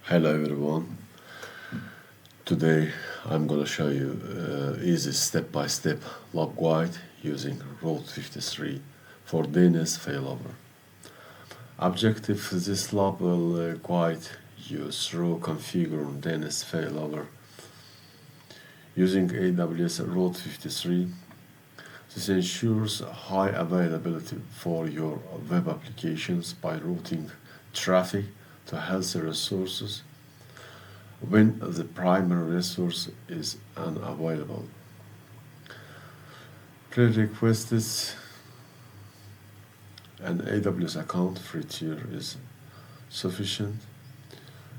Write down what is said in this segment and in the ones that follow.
Hello everyone. Today I'm gonna show you easy step-by-step log guide using Route 53 for DNS Failover. Objective this log will guide you through configuring DNS Failover using AWS Route 53. This ensures high availability for your web applications by routing traffic to healthy resources when the primary resource is unavailable. Prerequisites: an AWS account free tier is sufficient.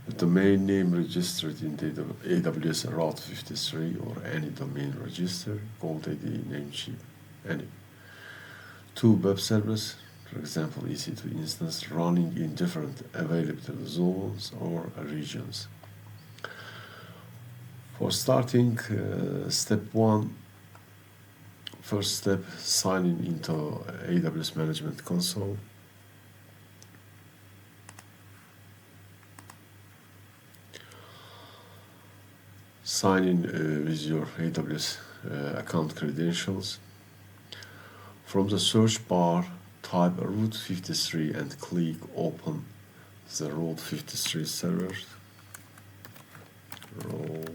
A domain name registered in the AWS Route 53 or any domain register called AD Namecheap. Any. 2 web servers, for example EC2 instance, running in different available zones or regions. For starting, step 1, first step, signing into AWS Management Console. Sign in with your AWS account credentials. From the search bar, type Route 53 and click Open the Route 53 server. Route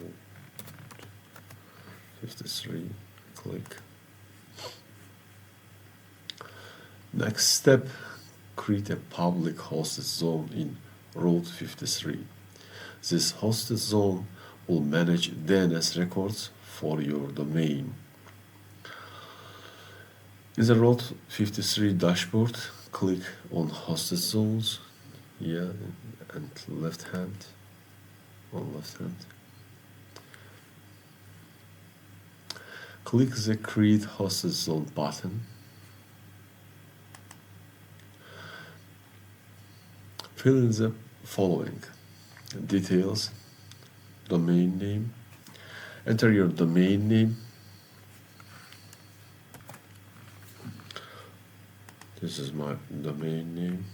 53, click. Next step, create a public hosted zone in Route 53. This hosted zone will manage DNS records for your domain. In the Route 53 dashboard, click on hosted zones here and left hand. Click the Create Hosted Zone button. Fill in the following details: domain name. Enter your domain name. This is my domain name.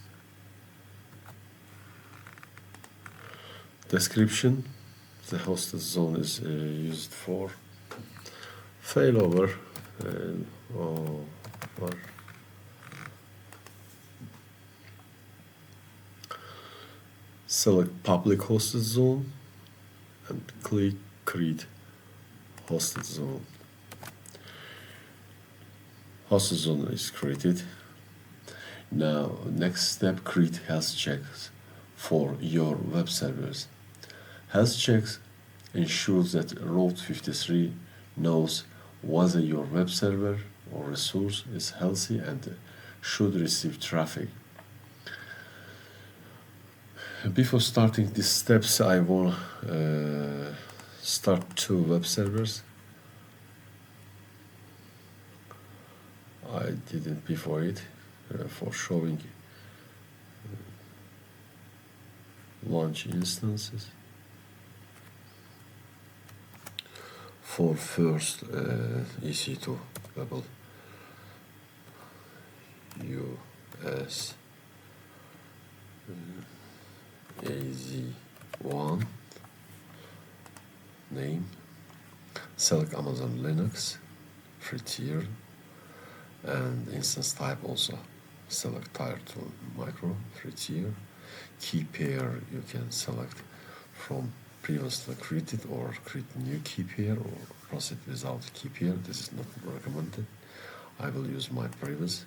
Description: the hosted zone is used for failover or select public hosted zone and click create hosted zone. Hosted zone is created. Now next step, create health checks for your web servers. Health checks ensures that Route 53 knows whether your web server or resource is healthy and should receive traffic. Before starting these steps, I will start 2 web servers. I didn't before it for showing launch instances. For first EC2 level US AZ1 name, select Amazon Linux free tier, and instance type also select tier 2 micro free tier. Key pair you can select from previously created or create new key pair or proceed without key pair. This is not recommended. I will use my previous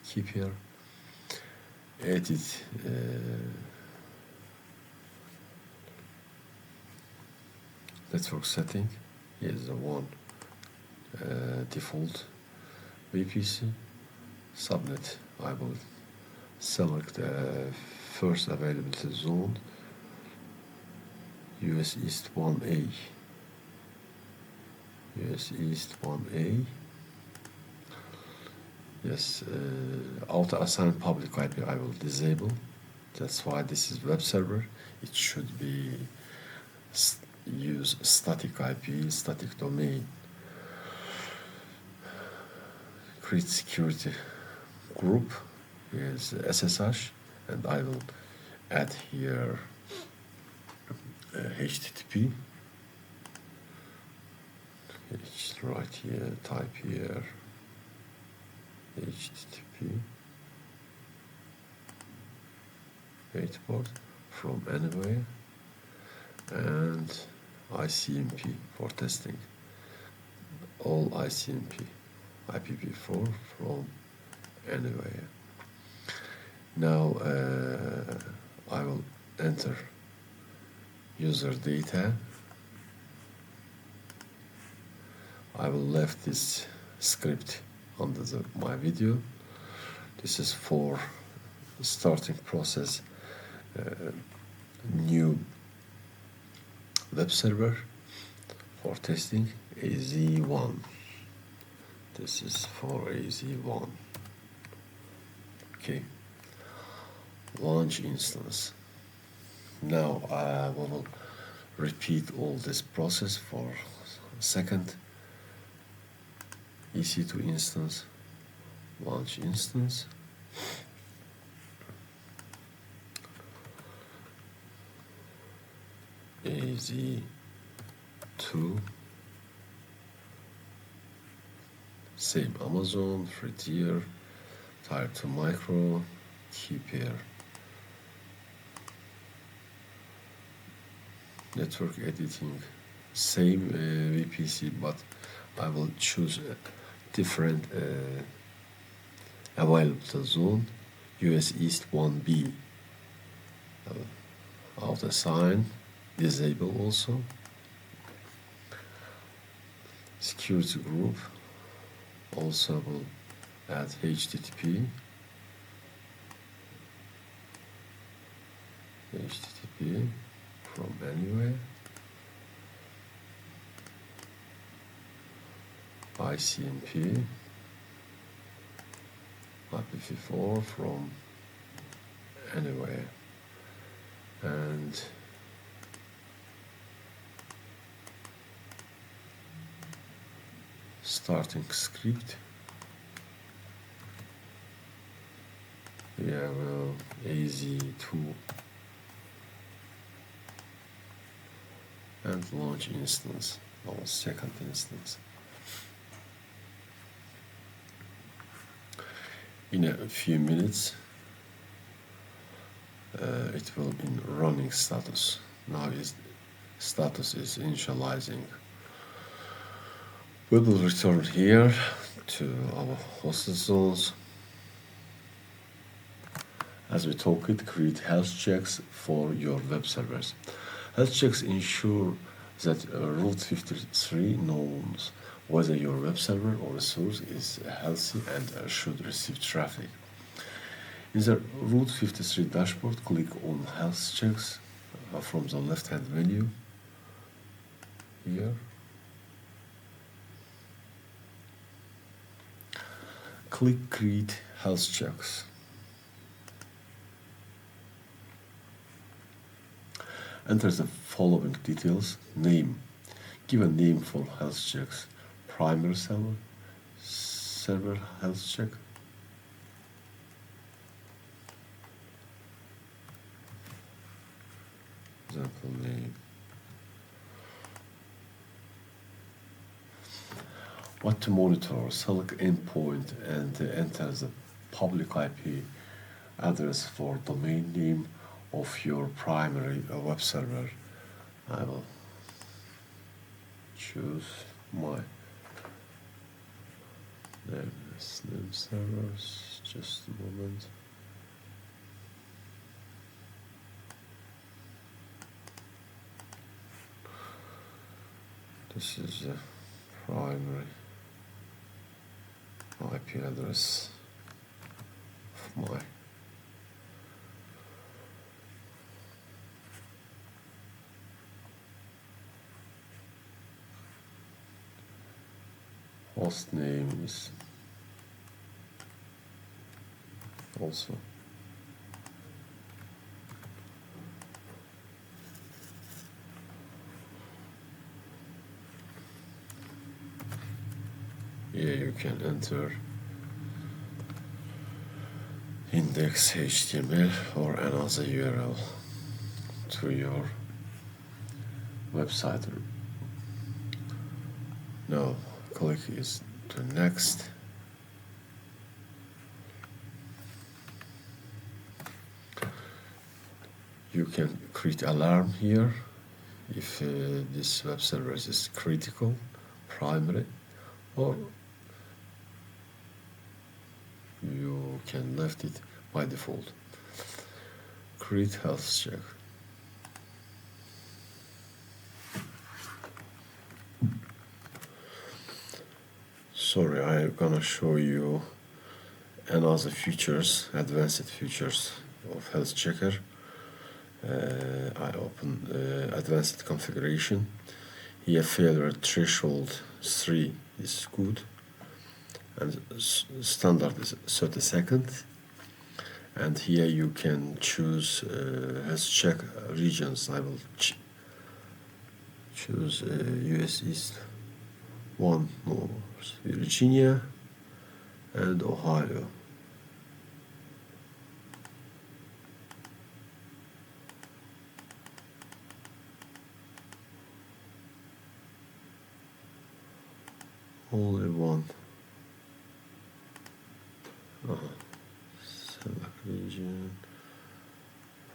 key pair. Edit network setting. Here is the one default VPC. Subnet, I will select first availability zone US East 1A. US East 1A. Yes, auto assign public IP I will disable. That's why this is web server. It should be use static IP, static domain. Create security group is SSH, and I will add here HTTP. Right here, type here HTTP 8 port from anywhere, and ICMP for testing. All ICMP IPv4 from anywhere. Now I will enter user data. I will left this script under my video. This is for starting process new web server for testing AZ1. This is for AZ1. Okay. Launch instance. Now we will repeat all this process for second EC2 instance. Launch instance. AZ2 same Amazon, free tier, tier 2 micro, key pair. Network editing, same VPC, but I will choose a different available zone, US East 1B. Auto sign, disable also. Security group, also will add HTTP from anywhere. ICMP IPv4 from anywhere, and starting script. Yeah, well, AZ2 and launch instance, or second instance. In a few minutes, it will be in running status. Now its status is initializing. We will return here to our hosted zones. As we talk it, create health checks for your web servers. Health checks ensure that Route 53 knows whether your web server or resource is healthy and should receive traffic. In the Route 53 dashboard, click on Health Checks from the left-hand menu here. Click Create Health Checks. Enter the following details. Name. Give a name for health checks. Primary server health check. Example name. What to monitor? Select endpoint and enter the public IP address for domain name of your primary web server. I will choose my name servers. Just a moment. This is the primary IP address of my host name is also here you can enter index HTML or another URL to your website. Now click is to next. You can create alarm here if this web server is critical, primary, or you can left it by default. Create health check. Sorry, I'm gonna show you another features, advanced features of health checker. I open advanced configuration. Here failure threshold 3 is good, and standard is 30 seconds. And here you can choose health check regions. I will choose US East 1, North Virginia, and Ohio. Only one. Select region,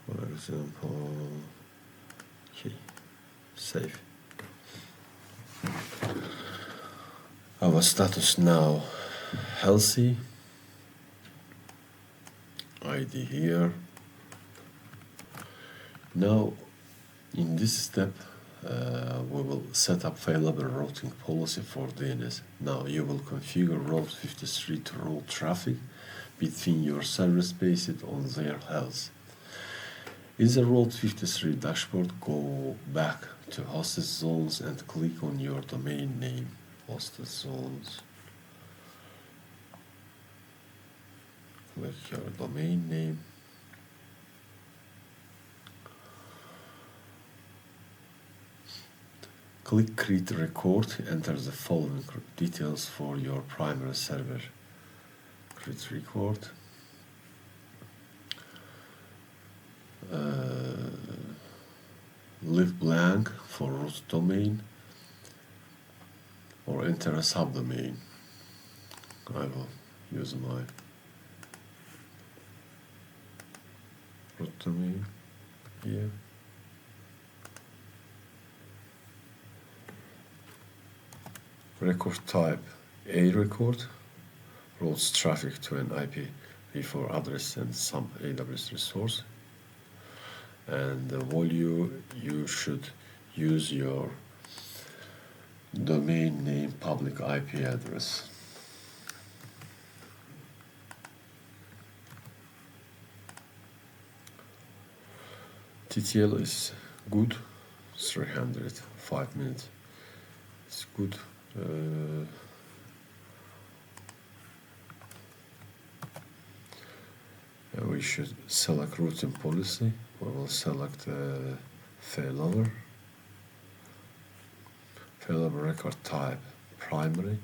for example. Okay, save. Our status now healthy. ID here. Now, in this step, we will set up failover routing policy for DNS. Now you will configure Route 53 to route traffic between your servers based on their health. In the Route 53 dashboard, go back to hosted zones and click on your domain name. Hosted zones. Click your domain name. Click create record, enter the following details for your primary server. Create record. Leave blank for root domain, or enter a subdomain. I will use my root domain here. Record type A record, routes traffic to an IPv4 address and some AWS resource. And the volume, you should use your domain name public IP address. TTL is good, 305 minutes. It's good. We should select routing policy. We will select failover. Failover record type primary.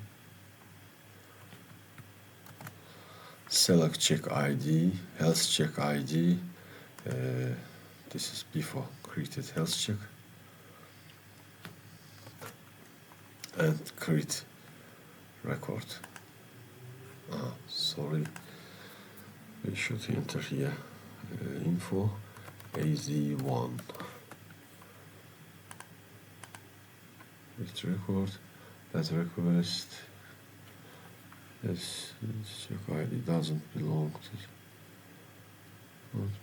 Select check ID, health check ID. This is before created health check. And create record. Sorry, we should enter here info AZ1. Create record, that request. Yes, check ID doesn't belong to.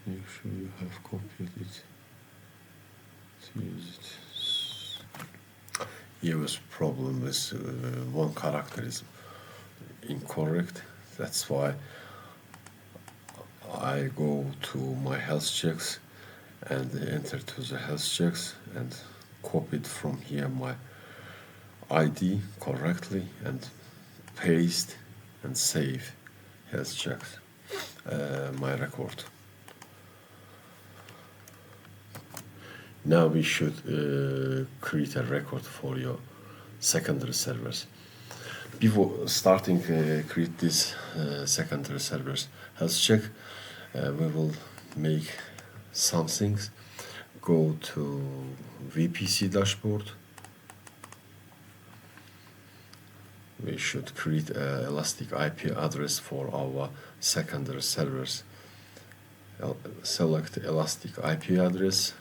Make sure you have copied it to use it. Here was problem with one character is incorrect. That's why I go to my health checks and enter to the health checks and copied from here my ID correctly and paste and save health checks my record. Now we should create a record for your secondary servers. Before starting create this secondary servers health check, we will make some things. Go to VPC dashboard. We should create an elastic IP address for our secondary servers. Select elastic IP address,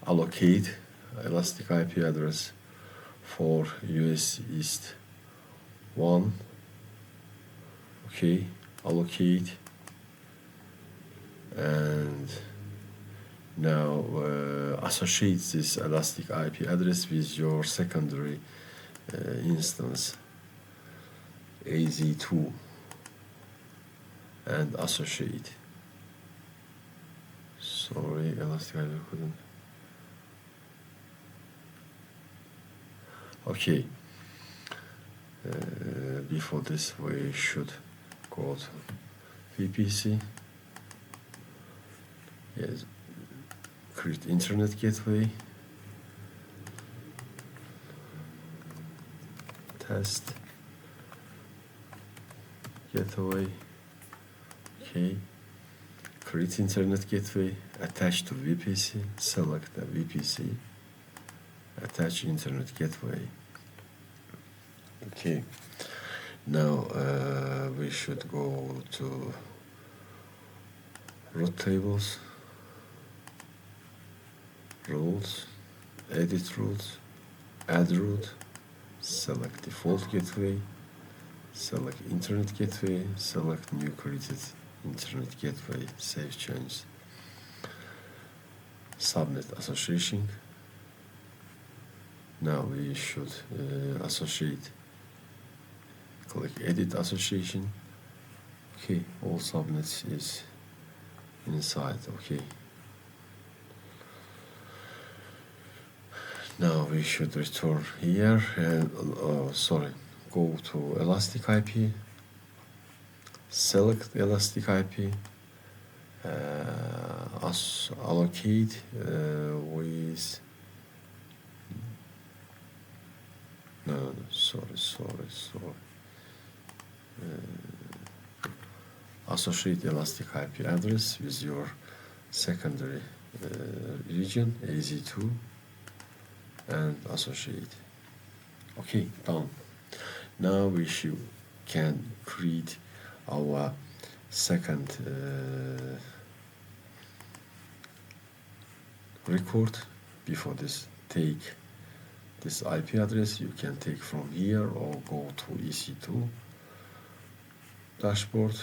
allocate elastic IP address for US East 1. Okay, allocate, and now associate this elastic IP address with your secondary instance AZ2 and associate. Sorry, elastic IP couldn't. Okay, before this we should go to VPC. Yes, create internet gateway, test gateway. Okay, create internet gateway, attach to VPC, select the VPC, attach internet gateway. Okay, now we should go to route tables, rules, edit routes, add route, select default gateway, select internet gateway, select new created internet gateway, save change, subnet association. Now we should associate, click edit association. Okay, all subnets is inside. Okay, now we should return here and go to elastic IP, select elastic IP, allocate with associate elastic IP address with your secondary region AZ2 and associate. Okay, done. Now we can create our second record. Before this, take this IP address. You can take from here or go to EC2 dashboard.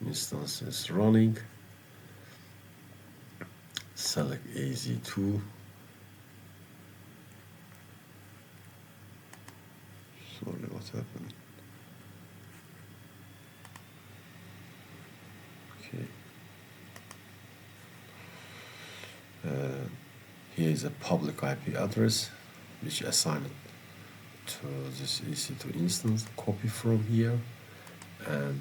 Instance is running. Select AZ2. Sorry, what happened? Okay. Here is a public IP address which assigned to this EC2 instance. Copy from here, and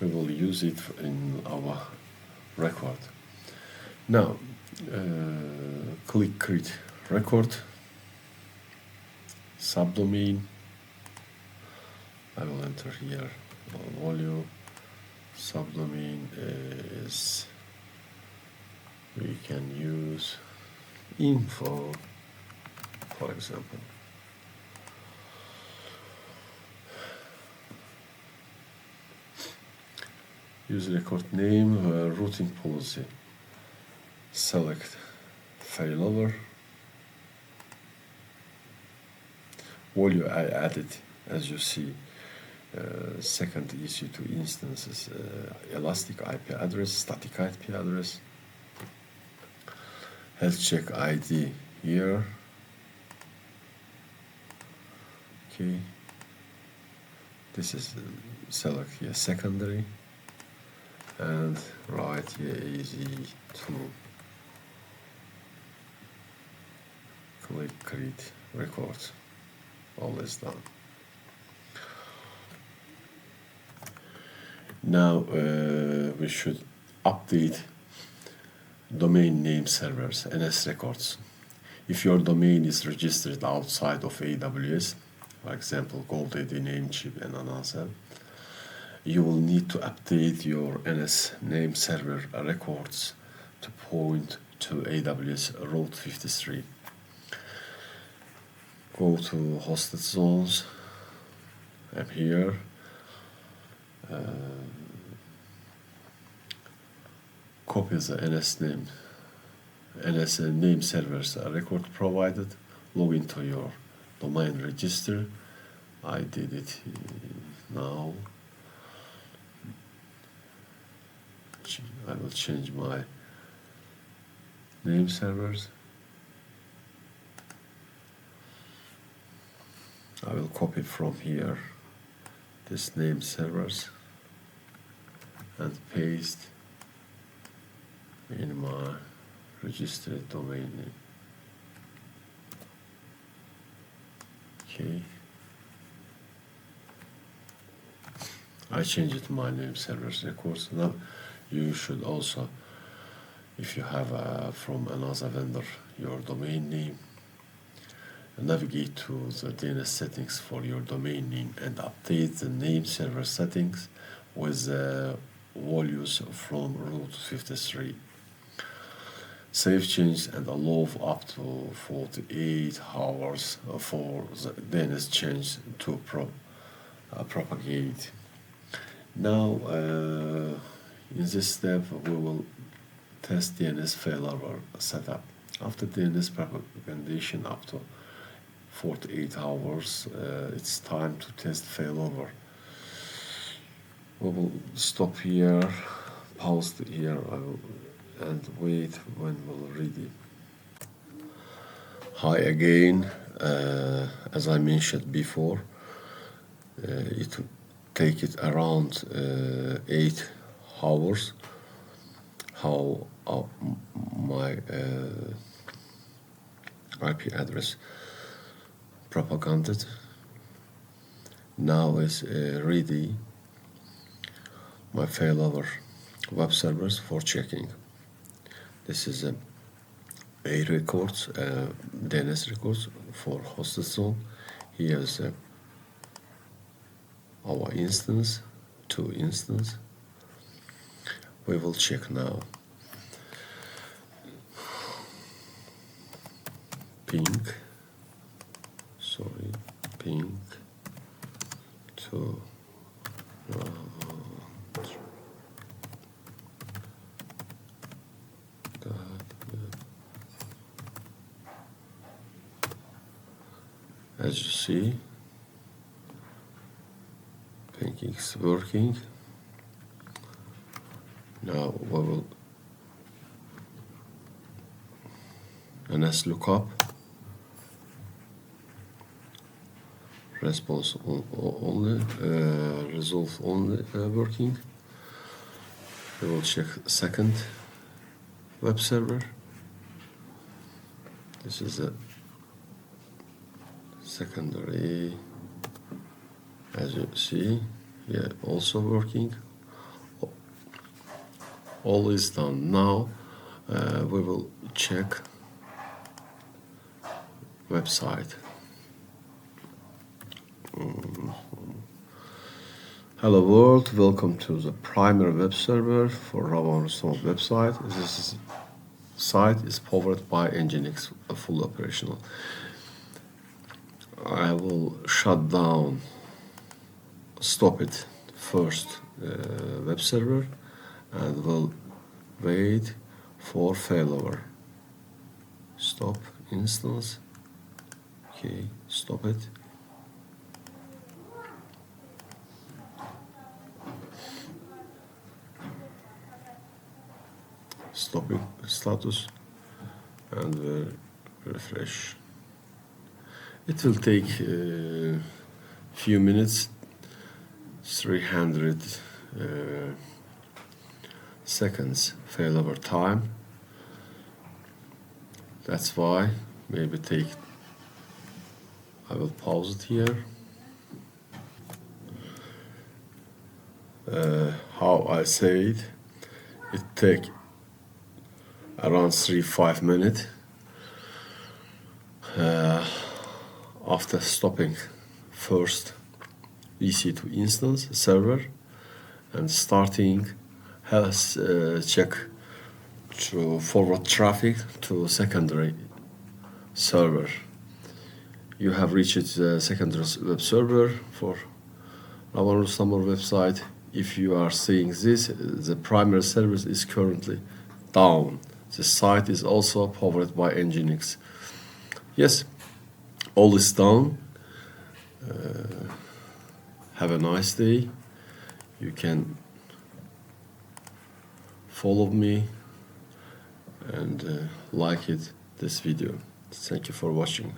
we will use it in our record. Now, click create record, subdomain. I will enter here volume. Subdomain is, we can use info, for example. Use record name, routing policy. Select failover. Volume I added, as you see, second EC2 instances, elastic IP address, static IP address, health check ID here. Okay, this is select here secondary, and write here AZ2. Click create record. All is done. Now we should update domain name servers, NS records. If your domain is registered outside of AWS, for example, GoDaddy, Namecheap, and Anasa, you will need to update your NS name server records to point to to AWS Route 53. Go to hosted zones. I'm here. Copy the NS name servers record provided. Log into your domain register. I did it now. I will change my name servers. I will copy from here this name servers and paste in my registered domain name. Okay. I changed my name servers records. Now you should also, if you have from another vendor your domain name, navigate to the DNS settings for your domain name and update the name server settings with values from Route 53. Save change and allow up to 48 hours for the DNS change to propagate. Now, in this step, we will test DNS failover setup. After DNS propagation up to 48 hours, it's time to test failover. We will stop here, pause here, and wait when we're ready. Hi again. As I mentioned before, it will take it around 8 hours. How my IP address propagated. Now is ready my failover web servers for checking. This is a records, DNS records for hosted zone. Here's our instance, 2 instance. We will check now. Ping to as you see, ping is working. Now we will NS lookup. Response only, resolve only working. We will check second web server. This is a secondary, as you see, also working. All is done. Now we will check website. Hello world, welcome to the primary web server for Ravan website. This site is powered by Nginx, full operational. I will stop it first web server and will wait for failover. Stop instance. Okay, stop it. Stopping status and refresh. It will take a few minutes, 300 seconds failover time. That's why maybe I will pause it here. How I said, it take around 3-5 minutes after stopping first EC2 instance server and starting health check to forward traffic to secondary server. You have reached the secondary web server for Ravan Rustamov website. If you are seeing this, the primary service is currently down. The site is also powered by Nginx. Yes, all is down. Have a nice day. You can follow me and like this video. Thank you for watching.